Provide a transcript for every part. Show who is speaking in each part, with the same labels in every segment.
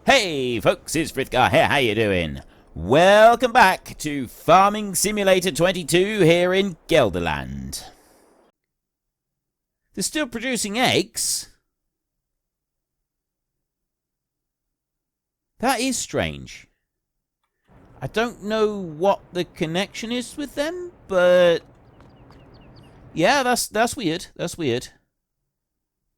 Speaker 1: Hey folks, it's Frithgar here, how you doing? Welcome back to Farming Simulator 22 here in Gelderland. They're still producing eggs? That is strange. I don't know what the connection is with them, but... yeah, that's weird, that's weird.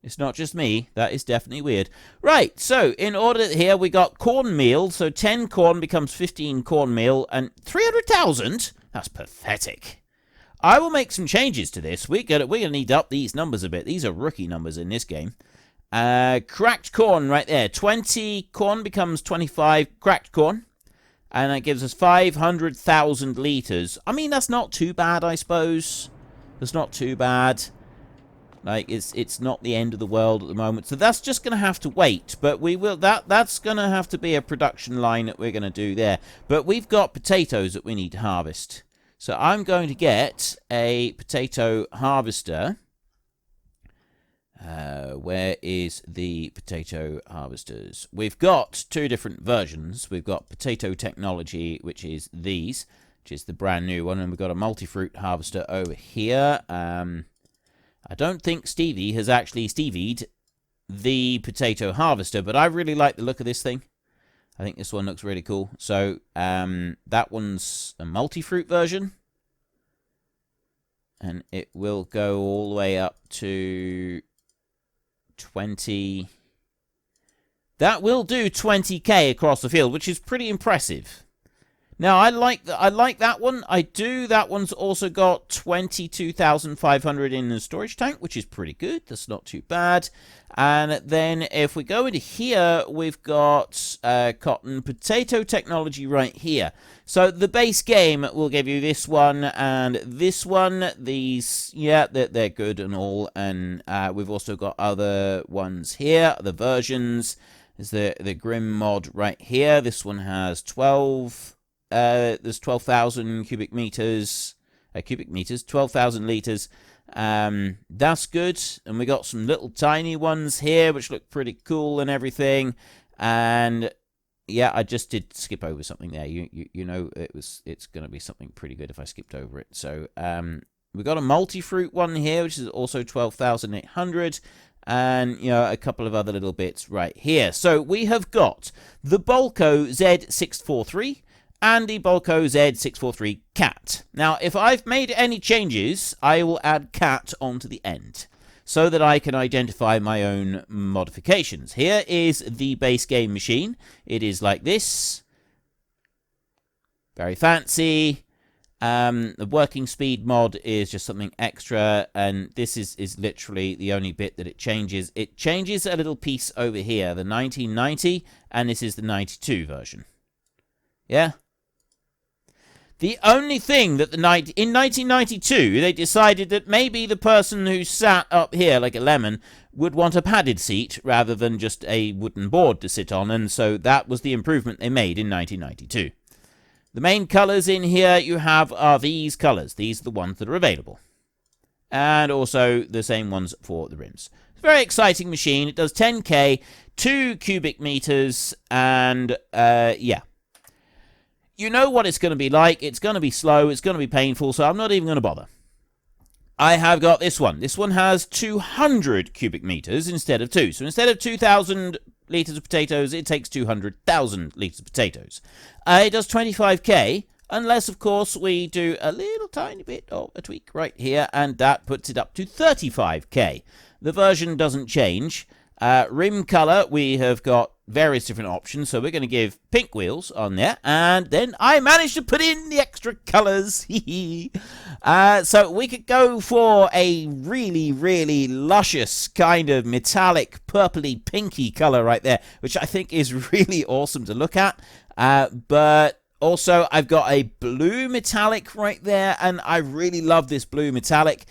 Speaker 1: It's not just me. That is definitely weird. Right, so in order here we got cornmeal. So 10 corn becomes 15 cornmeal and 300,000? That's pathetic. I will make some changes to this. We're gonna need to up these numbers a bit. These are rookie numbers in this game. Cracked corn right there. 20 corn becomes 25 cracked corn. And that gives us 500,000 litres. I mean, that's not too bad, I suppose. That's not too bad. Like, it's not the end of the world at the moment. So that's just going to have to wait. But we will... That's going to have to be a production line that we're going to do there. But we've got potatoes that we need to harvest. So I'm going to get a potato harvester. Where is the potato harvesters? We've got two different versions. We've got potato technology, which is these, which is the brand new one. And we've got a multi-fruit harvester over here. I don't think Stevie has actually Stevied the potato harvester, but I really like the look of this thing. I think this one looks really cool. So, that one's a multi-fruit version. And it will go all the way up to 20. That will do 20k across the field, which is pretty impressive. Now, I like that one. I do. That one's also got 22,500 in the storage tank, which is pretty good. That's not too bad. And then if we go into here, we've got cotton potato technology right here. So the base game will give you this one and this one. These, yeah, they're good and all. And we've also got other ones here, the versions. There's the Grim mod right here. This one has 12... there's 12,000 cubic meters, 12,000 liters. That's good. And we got some little tiny ones here, which look pretty cool and everything. And yeah, I just did skip over something there. You know, it's going to be something pretty good if I skipped over it. So we got a multi-fruit one here, which is also 12,800. And, you know, a couple of other little bits right here. So we have got the Bolco Z643. And the Bolco Z643 cat. Now, if I've made any changes, I will add cat onto the end, so that I can identify my own modifications. Here is the base game machine. It is like this. Very fancy. The working speed mod is just something extra, and this is literally the only bit that it changes. It changes a little piece over here, the 1990, and this is the 92 version. Yeah? The only thing that in 1992, they decided that maybe the person who sat up here like a lemon would want a padded seat rather than just a wooden board to sit on, and so that was the improvement they made in 1992. The main colours in here you have are these colours. These are the ones that are available. And also the same ones for the rims. It's a very exciting machine. It does 10k, 2 cubic meters, and yeah. You know what it's going to be like. It's going to be slow. It's going to be painful, so I'm not even going to bother. I have got this one. This one has 200 cubic meters instead of 2. So instead of 2,000 litres of potatoes, it takes 200,000 litres of potatoes. It does 25k, unless, of course, we do a little tiny bit of a tweak right here, and that puts it up to 35k. The version doesn't change. Rim colour, we have got various different options, so we're going to give pink wheels on there, and then I managed to put in the extra colours. So we could go for a really, really luscious kind of metallic, purpley, pinky colour right there, which I think is really awesome to look at, but also, I've got a blue metallic right there, and I really love this blue metallic.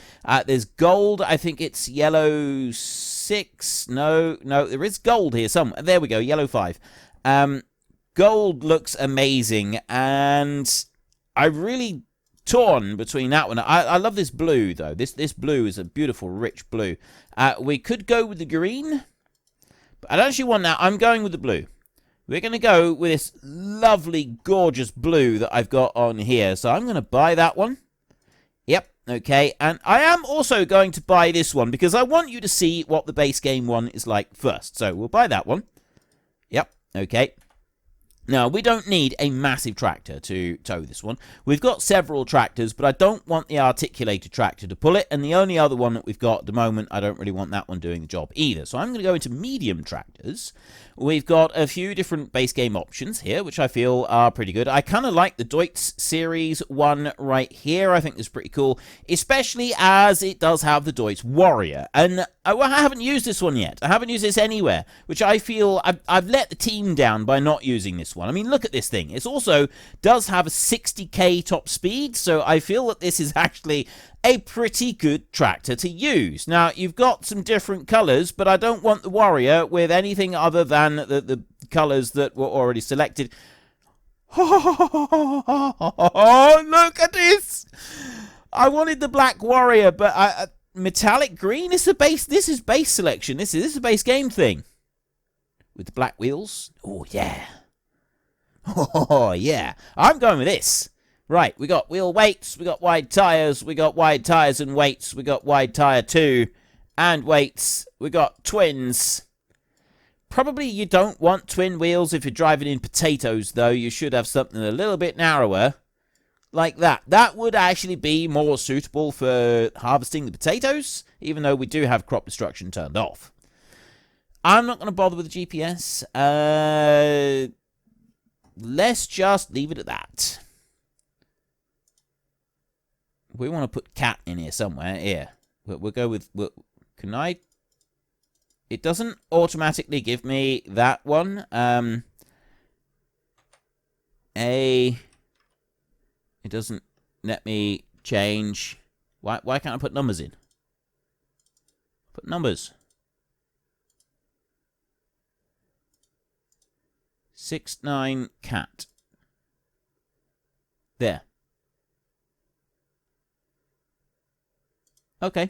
Speaker 1: There's gold. I think it's yellow 6. No, there is gold here somewhere. There we go, yellow 5. Gold looks amazing, and I'm really torn between that one. I love this blue, though. This blue is a beautiful, rich blue. We could go with the green, but I don't actually want that. I'm going with the blue. we're going to go with this lovely, gorgeous blue that I've got on here. So I'm going to buy that one. Yep, okay. And I am also going to buy this one because I want you to see what the base game one is like first. So we'll buy that one. Yep, okay. Now, we don't need a massive tractor to tow this one. We've got several tractors, but I don't want the articulated tractor to pull it. And the only other one that we've got at the moment, I don't really want that one doing the job either. So I'm going to go into medium tractors. We've got a few different base game options here, which I feel are pretty good. I kind of like the Deutz series one right here. I think it's pretty cool, especially as it does have the Deutz Warrior. And I haven't used this one yet. I haven't used this anywhere, which I feel I've let the team down by not using this one. I mean, look at this thing. It also does have a 60k top speed, so I feel that this is actually a pretty good tractor to use. Now, you've got some different colours, but I don't want the Warrior with anything other than the colours that were already selected. Oh, look at this! I wanted the Black Warrior, but metallic green is the base. This is base selection. This is a base game thing with the black wheels. Oh yeah. Oh yeah. I'm going with this. Right, we got wheel weights, we got wide tyres, we got wide tyres and weights, we got wide tyre 2 and weights, we got twins. Probably you don't want twin wheels if you're driving in potatoes, though. You should have something a little bit narrower, like that. That would actually be more suitable for harvesting the potatoes, even though we do have crop destruction turned off. I'm not going to bother with the GPS. Let's just leave it at that. We want to put cat in here somewhere. Here. We'll go with... Can I... It doesn't automatically give me that one. It doesn't let me change. Why can't I put numbers in? Put numbers. 69 cat. There. Okay.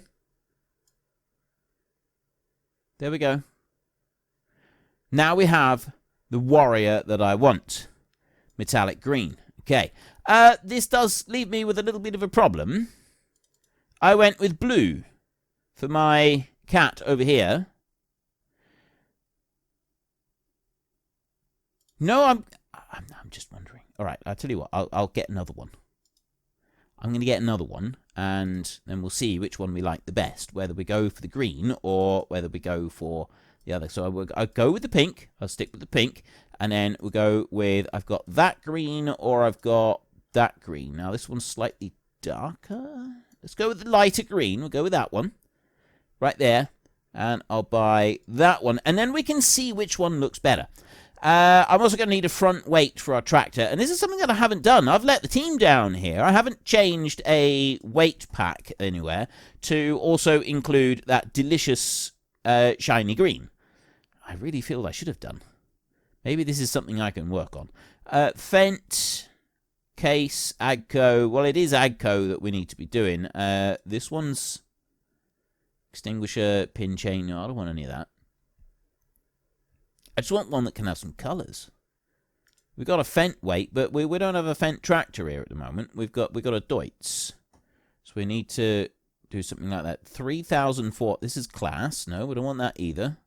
Speaker 1: There we go. Now we have the Warrior that I want. Metallic green. Okay. This does leave me with a little bit of a problem. I went with blue for my cat over here. No, I'm just wondering. All right, I'll tell you what. I'll get another one. I'm going to get another one, and then we'll see which one we like the best, whether we go for the green or whether we go for the other. So I'll go with the pink. I'll stick with the pink, and then we'll go with, I've got that green or I've got that green. Now, this one's slightly darker. Let's go with the lighter green. We'll go with that one right there, and I'll buy that one, and then we can see which one looks better. I'm also going to need a front weight for our tractor, and this is something that I haven't done. I've let the team down here. I haven't changed a weight pack anywhere to also include that delicious shiny green. I really feel I should have done. Maybe this is something I can work on. Fendt, case, Agco. Well, it is Agco that we need to be doing. This one's extinguisher, pin chain. No, I don't want any of that. I just want one that can have some colours. We've got a Fendt weight, but we don't have a Fendt tractor here at the moment. We've got a Deutz. So we need to do something like that. 3,004. This is CLAAS. No, we don't want that either.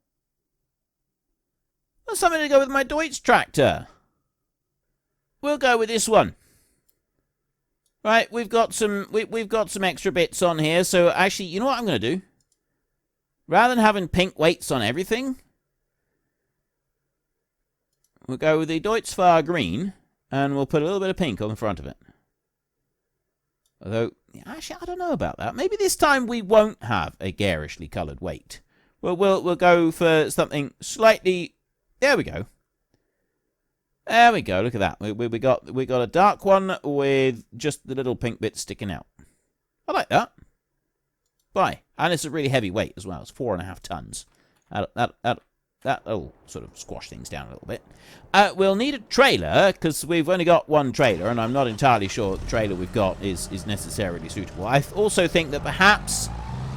Speaker 1: Well, something to go with my Deutz tractor. We'll go with this one. Right, we've got some extra bits on here. So actually, you know what I'm going to do? Rather than having pink weights on everything, we'll go with the Deutz green, and we'll put a little bit of pink on the front of it. Although, actually, I don't know about that. Maybe this time we won't have a garishly coloured weight. We'll go for something slightly. There we go. There we go. Look at that. We got a dark one with just the little pink bits sticking out. I like that. Bye. And it's a really heavy weight as well. It's 4.5 tons. That'll sort of squash things down a little bit. We'll need a trailer, because we've only got one trailer, and I'm not entirely sure the trailer we've got is necessarily suitable. I also think that perhaps,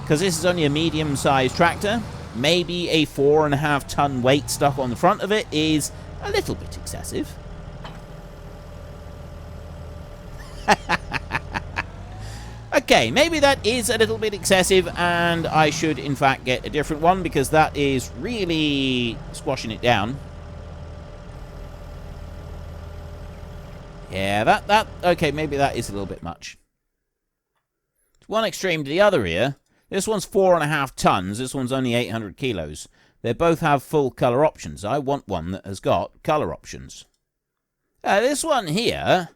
Speaker 1: because this is only a medium-sized tractor, maybe a 4.5 ton weight stuck on the front of it is A little bit excessive. Okay, maybe that is a little bit excessive, and I should, in fact, get a different one, because that is really squashing it down. Yeah, okay, maybe that is a little bit much. One extreme to the other here. This one's 4.5 tons, this one's only 800 kilos. They both have full colour options. I want one that has got colour options. This one here,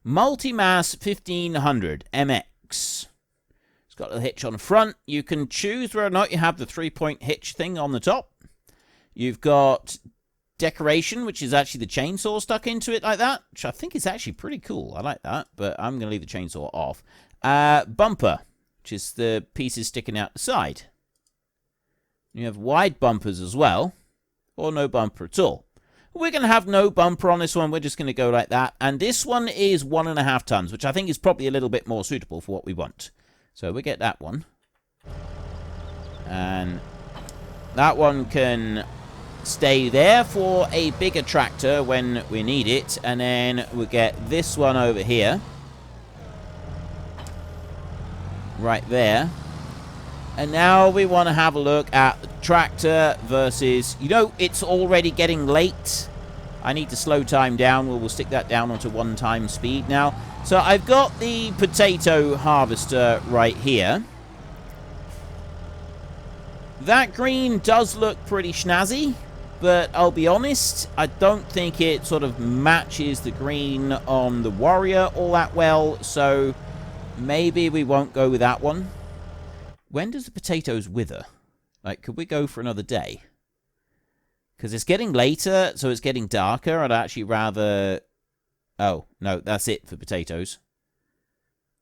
Speaker 1: Multimass 1500 MX. It's got a hitch on the front. You can choose whether or not you have the 3-point hitch thing on the top. You've got decoration, which is actually the chainsaw stuck into it like that, which I think is actually pretty cool. I like that, but I'm going to leave the chainsaw off. Bumper, which is the pieces sticking out the side. You have wide bumpers as well, or no bumper at all. We're going to have no bumper on this one. We're just going to go like that. And this one is 1.5 tons, which I think is probably a little bit more suitable for what we want. So we get that one. And that one can stay there for a bigger tractor when we need it. And then we get this one over here. Right there. And now we want to have a look at the tractor versus... You know, it's already getting late. I need to slow time down. We'll stick that down onto 1 speed now. So I've got the potato harvester right here. That green does look pretty snazzy. But I'll be honest, I don't think it sort of matches the green on the Warrior all that well. So maybe we won't go with that one. When does the potatoes wither? Like, could we go for another day? Because it's getting later, so it's getting darker. I'd actually rather... Oh, no, that's it for potatoes.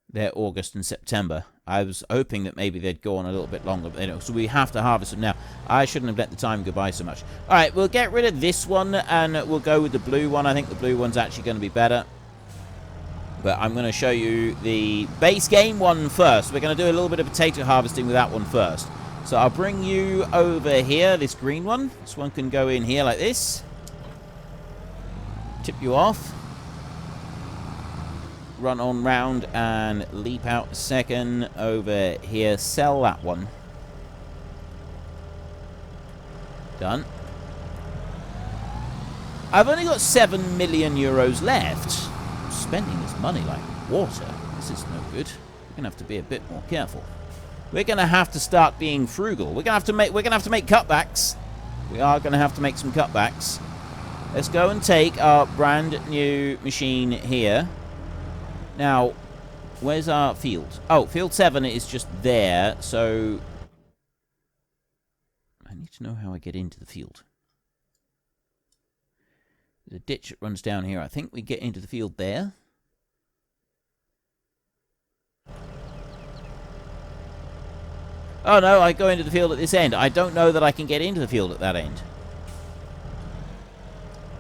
Speaker 1: They're August and September. I was hoping that maybe they'd go on a little bit longer, but you know, so we have to harvest them now. I shouldn't have let the time go by so much. All right, we'll get rid of this one, and we'll go with the blue one. I think the blue one's actually going to be better. But I'm going to show you the base game one first. We're going to do a little bit of potato harvesting with that one first. So I'll bring you over here, this green one. This one can go in here like this. Tip you off. Run on round and leap out a second over here. Sell that one. Done. I've only got 7 million euros left. Spending this money like water. This is no good. We're gonna have to be a bit more careful. We're gonna have to start being frugal. We're gonna have to make cutbacks. We are gonna have to make some cutbacks. Let's go and take our brand new machine here. Now, where's our field? Oh, field 7 is just there, so I need to know how I get into the field. There's a ditch that runs down here. I think we get into the field there. Oh no, I go into the field at this end. I don't know that I can get into the field at that end.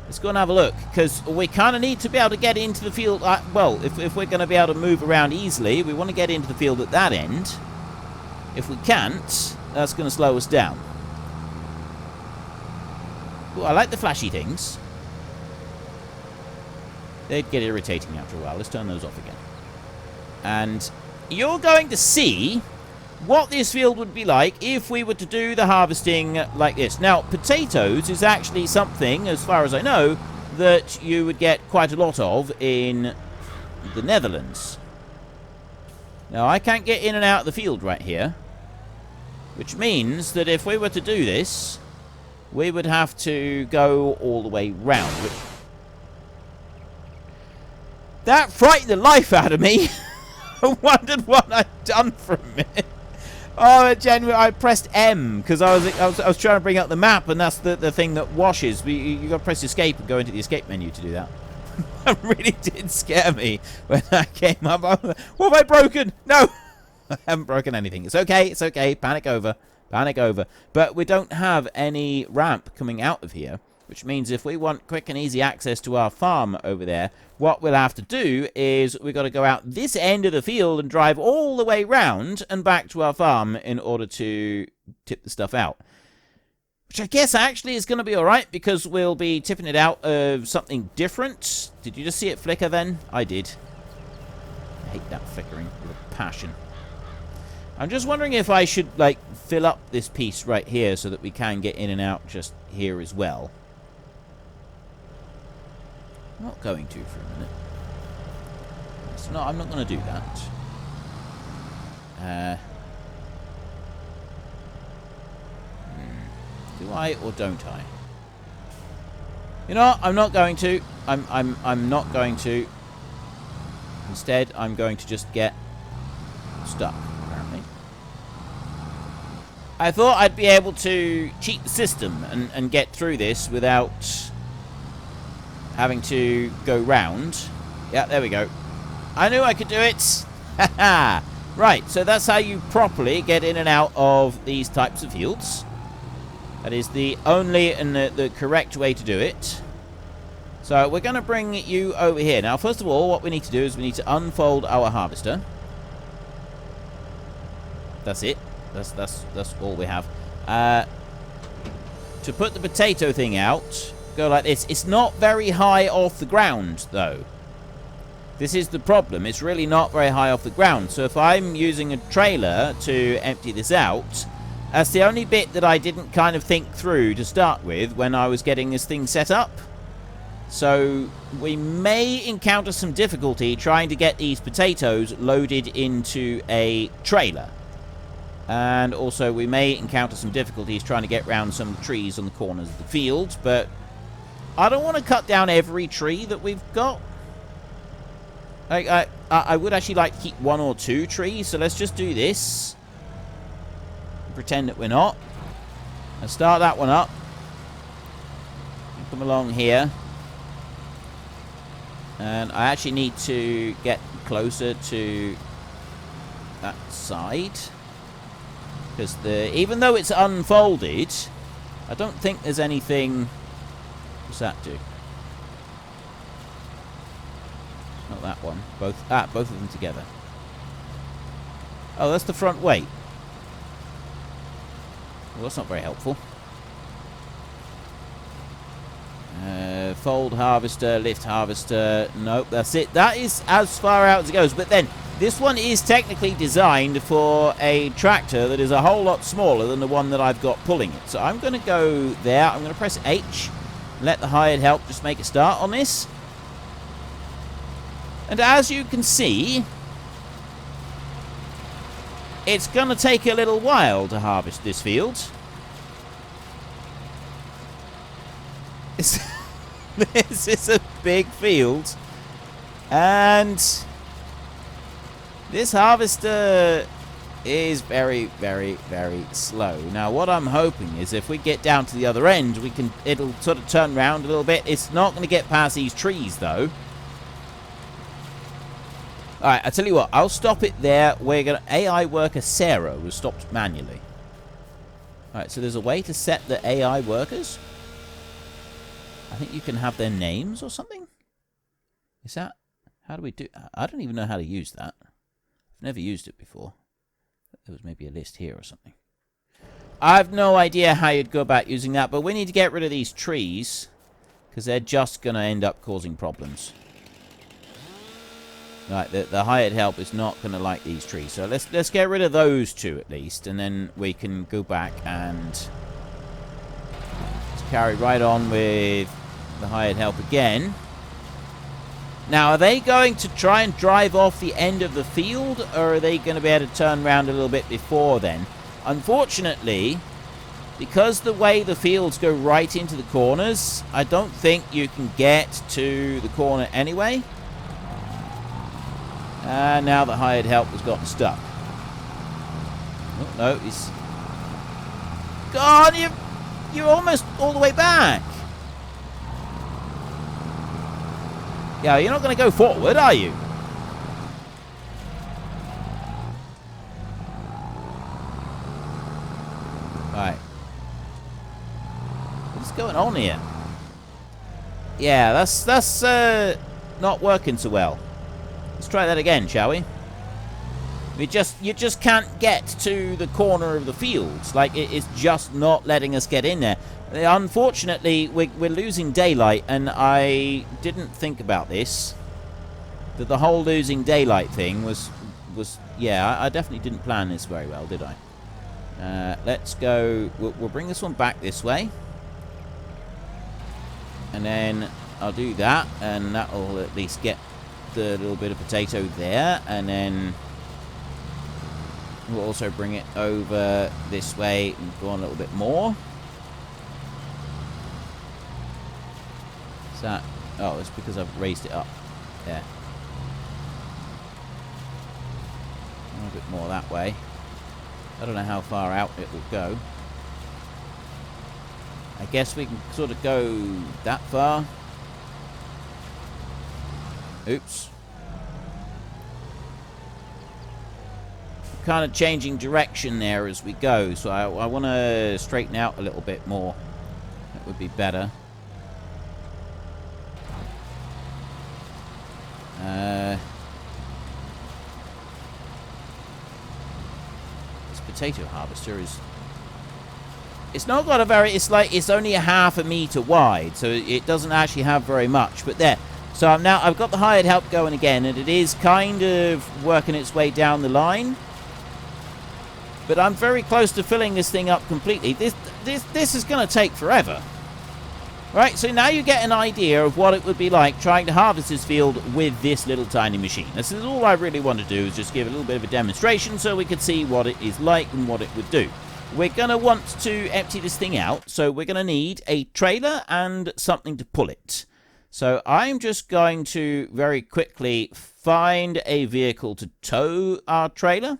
Speaker 1: Let's go and have a look, because we kind of need to be able to get into the field. Well, if we're going to be able to move around easily, we want to get into the field at that end. If we can't, that's going to slow us down. Ooh, I like the flashy things. They'd get irritating after a while. Let's turn those off again. And you're going to see what this field would be like if we were to do the harvesting like this. Now, potatoes is actually something, as far as I know, that you would get quite a lot of in the Netherlands. Now, I can't get in and out of the field right here, which means that if we were to do this, we would have to go all the way round. That frightened the life out of me. I wondered what I'd done for a minute. Oh, genuinely, I pressed M because I was trying to bring up the map, and that's the thing that washes. You got to press escape and go into the escape menu to do that. That really did scare me when I came up. What have I broken? No, I haven't broken anything. It's okay. It's okay. Panic over. Panic over. But we don't have any ramp coming out of here, which means if we want quick and easy access to our farm over there, what we'll have to do is we've got to go out this end of the field and drive all the way round and back to our farm in order to tip the stuff out. Which I guess actually is going to be alright, because we'll be tipping it out of something different. Did you just see it flicker then? I did. I hate that flickering with a passion. I'm just wondering if I should, like, fill up this piece right here so that we can get in and out just here as well. I'm not going to for a minute. So no, I'm not going to do that. Do I or don't I? You know what? I'm not going to. I'm not going to. Instead, I'm going to just get stuck, apparently. I thought I'd be able to cheat the system and get through this without having to go round. Yeah, there we go. I knew I could do it. Haha. Right, so that's how you properly get in and out of these types of fields. That is the only and the correct way to do it. So we're going to bring you over here. Now, first of all, what we need to do is we need to unfold our harvester. That's it. That's all we have. To put the potato thing out, go like this. It's not very high off the ground, though. This is the problem. It's really not very high off the ground. So if I'm using a trailer to empty this out, that's the only bit that I didn't kind of think through to start with when I was getting this thing set up. So we may encounter some difficulty trying to get these potatoes loaded into a trailer. And also we may encounter some difficulties trying to get around some trees on the corners of the field. But I don't want to cut down every tree that we've got. I would actually like to keep one or two trees. So let's just do this. Pretend that we're not. Let's start that one up. Come along here. And I actually need to get closer to that side. Because even though it's unfolded, I don't think there's anything... What's that do? Not that one. Both of them together. Oh, that's the front weight. Well, that's not very helpful. Fold harvester, lift harvester. Nope, that's it. That is as far out as it goes. But then, this one is technically designed for a tractor that is a whole lot smaller than the one that I've got pulling it. So I'm going to go there. I'm going to press H. Let the hired help just make a start on this. And as you can see, it's going to take a little while to harvest this field. This is a big field. And this harvester is very, very, very slow. Now, what I'm hoping is if we get down to the other end, it'll sort of turn around a little bit. It's not going to get past these trees, though. Alright, I'll tell you what. I'll stop it there. We're going to... AI worker Sarah was stopped manually. Alright, so there's a way to set the AI workers. I think you can have their names or something. Is that... How do we do... I don't even know how to use that. I've never used it before. There was maybe a list here or something. I have no idea how you'd go about using that, but we need to get rid of these trees. Because they're just going to end up causing problems. Right, the hired help is not going to like these trees. So let's get rid of those two at least. And then we can go back and just carry right on with the hired help again. Now, are they going to try and drive off the end of the field? Or are they going to be able to turn around a little bit before then? Unfortunately, because the way the fields go right into the corners, I don't think you can get to the corner anyway. And now the hired help has gotten stuck. Oh, no, he's... God, you're almost all the way back. Yeah, you're not going to go forward, are you? Right. What's going on here? Yeah, that's not working so well. Let's try that again, shall we? You just can't get to the corner of the fields. Like, it's just not letting us get in there. Unfortunately, we're losing daylight, and I didn't think about this. That the whole losing daylight thing was yeah, I definitely didn't plan this very well, did I? Let's go. We'll bring this one back this way. And then I'll do that, and that will at least get the little bit of potato there, and then we'll also bring it over this way and go on a little bit more. Is that... Oh, it's because I've raised it up. There. A little bit more that way. I don't know how far out it will go. I guess we can sort of go that far. Oops. Kind of changing direction there as we go, so I want to straighten out a little bit more. That would be better. This potato harvester is... It's not got a very... It's like it's only a half a meter wide, so it doesn't actually have very much. But there. So I've got the hired help going again, and it is kind of working its way down the line. But I'm very close to filling this thing up completely. This is going to take forever. Right, so now you get an idea of what it would be like trying to harvest this field with this little tiny machine. This is all I really want to do, is just give a little bit of a demonstration so we can see what it is like and what it would do. We're going to want to empty this thing out, so we're going to need a trailer and something to pull it. So I'm just going to very quickly find a vehicle to tow our trailer,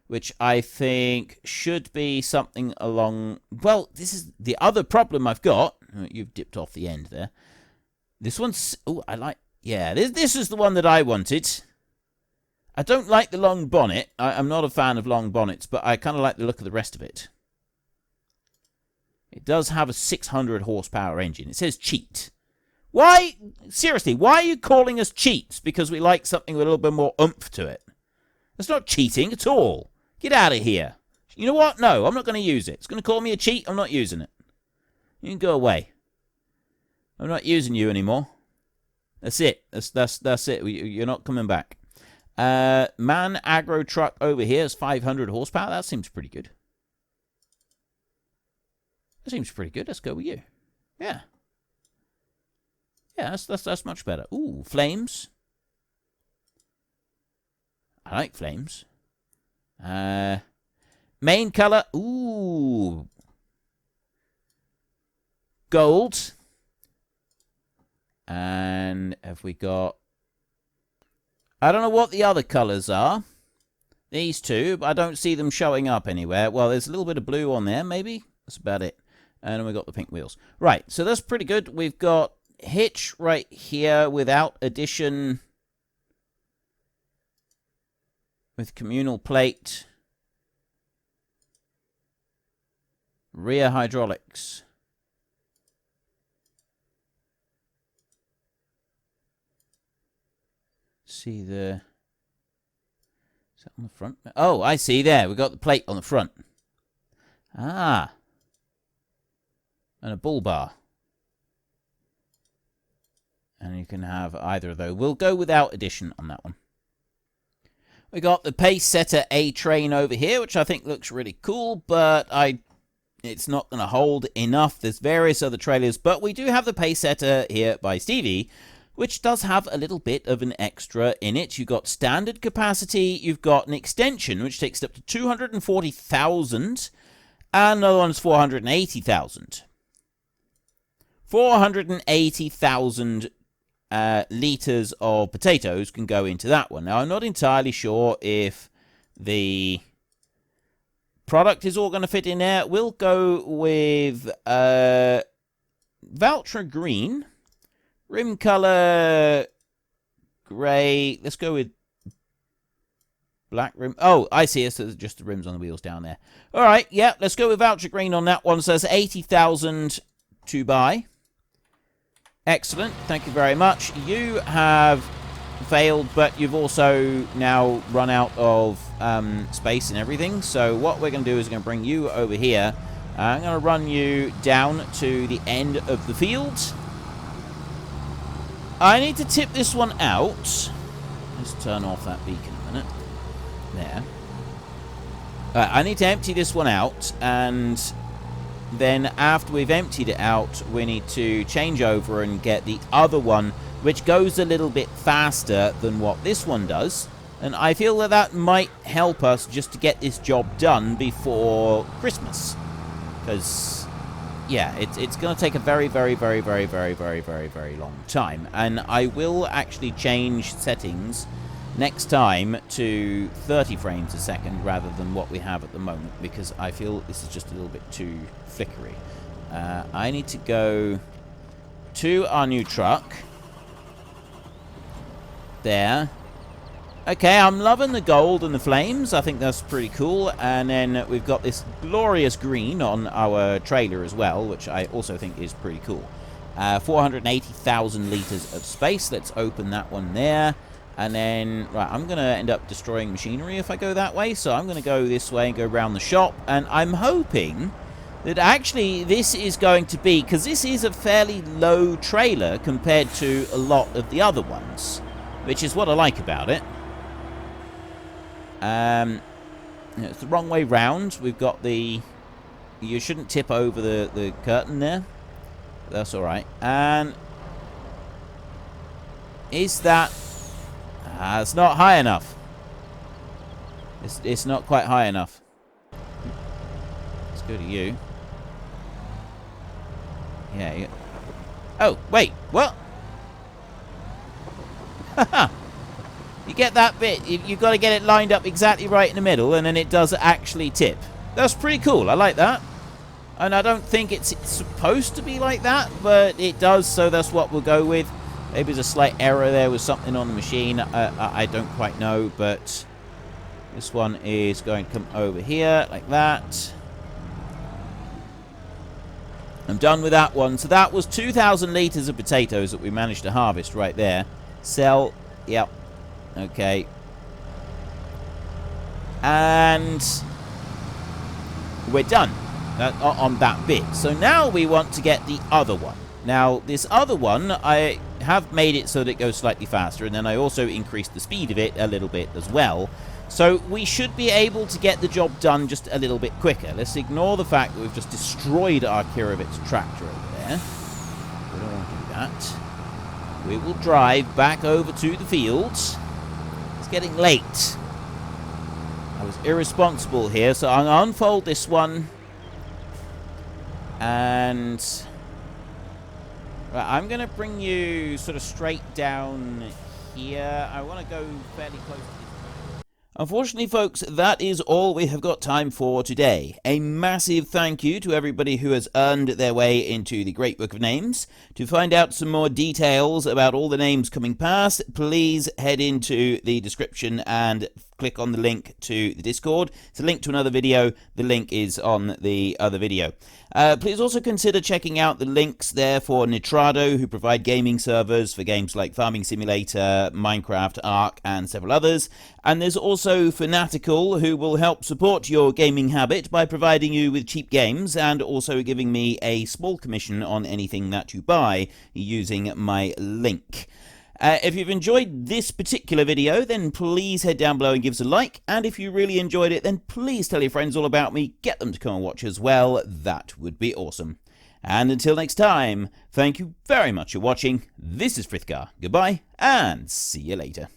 Speaker 1: which I think should be something along... Well, this is the other problem I've got. You've dipped off the end there. This one's... Oh, I like... Yeah, this is the one that I wanted. I don't like the long bonnet. I'm not a fan of long bonnets, but I kind of like the look of the rest of it. It does have a 600 horsepower engine. It says cheat. Why? Seriously, why are you calling us cheats? Because we like something with a little bit more oomph to it. That's not cheating at all. Get out of here. You know what? No, I'm not going to use it. It's going to call me a cheat. I'm not using it. You can go away. I'm not using you anymore. That's it. That's it. You're not coming back. Man agro truck over here is 500 horsepower. That seems pretty good. That seems pretty good. Let's go with you. Yeah. Yeah, that's much better. Ooh, flames. I like flames. Main color. Ooh. Gold. And have we got... I don't know what the other colors are. These two, but I don't see them showing up anywhere. Well, there's a little bit of blue on there, maybe. That's about it. And then we've got the pink wheels. Right, so that's pretty good. We've got hitch right here without addition. With communal plate. Rear hydraulics. See the... Is that on the front? Oh, I see there. We've got the plate on the front. Ah. And a bull bar. And you can have either of those. We'll go without addition on that one. We got the pace setter A-train over here, which I think looks really cool, but it's not going to hold enough. There's various other trailers, but we do have the pace setter here by Stevie, which does have a little bit of an extra in it. You've got standard capacity, you've got an extension, which takes it up to 240,000, and another one's 480,000. 480,000 litres of potatoes can go into that one. Now, I'm not entirely sure if the product is all going to fit in there. We'll go with Valtra green. Rim color grey. Let's go with black rim. Oh, I see. It's just the rims on the wheels down there. All right. Yeah, let's go with Valtra green on that one. So that's 80,000 to buy. Excellent. Thank you very much. You have failed, but you've also now run out of space and everything. So what we're going to do is we're going to bring you over here. I'm going to run you down to the end of the field. I need to tip this one out. Let's turn off that beacon a minute. There. I need to empty this one out, and then after we've emptied it out, we need to change over and get the other one, which goes a little bit faster than what this one does. And I feel that that might help us just to get this job done before Christmas. Because, yeah, it's going to take a very, very, very, very, very, very, very, very long time. And I will actually change settings next time to 30 frames a second rather than what we have at the moment, because I feel this is just a little bit too flickery. I need to go to our new truck. There. Okay, I'm loving the gold and the flames. I think that's pretty cool. And then we've got this glorious green on our trailer as well, which I also think is pretty cool. 480,000 litres of space. Let's open that one there. And then, right, I'm going to end up destroying machinery if I go that way. So I'm going to go this way and go around the shop. And I'm hoping that actually this is going to be, because this is a fairly low trailer compared to a lot of the other ones, which is what I like about it. It's the wrong way round. We've got the... You shouldn't tip over the curtain there. That's alright. And... Is that... it's not high enough. It's not quite high enough. Let's go to you. Yeah. Oh, wait. What? Haha. You get that bit. You've got to get it lined up exactly right in the middle, and then it does actually tip. That's pretty cool. I like that. And I don't think it's supposed to be like that, but it does, so that's what we'll go with. Maybe there's a slight error there with something on the machine. I don't quite know, but this one is going to come over here like that. I'm done with that one. So that was 2,000 litres of potatoes that we managed to harvest right there. Sell. Yep. Okay. And we're done on that bit. So now we want to get the other one. Now, this other one, I have made it so that it goes slightly faster, and then I also increased the speed of it a little bit as well. So we should be able to get the job done just a little bit quicker. Let's ignore the fact that we've just destroyed our Kirovitz tractor over there. We don't want to do that. We will drive back over to the fields. It's getting late. I was irresponsible here, so I'm going to unfold this one. And... Right, I'm going to bring you sort of straight down here. I want to go fairly close to this. Unfortunately, folks, that is all we have got time for today. A massive thank you to everybody who has earned their way into the Great Book of Names. To find out some more details about all the names coming past, please head into the description and click on the link to the Discord. It's a link to another video. The link is on the other video. Please also consider checking out the links there for Nitrado, who provide gaming servers for games like Farming Simulator, Minecraft, Ark, and several others. And there's also Fanatical, who will help support your gaming habit by providing you with cheap games and also giving me a small commission on anything that you buy using my link. If you've enjoyed this particular video, then please head down below and give us a like. And if you really enjoyed it, then please tell your friends all about me. Get them to come and watch as well. That would be awesome. And until next time, thank you very much for watching. This is Frithgar. Goodbye, and see you later.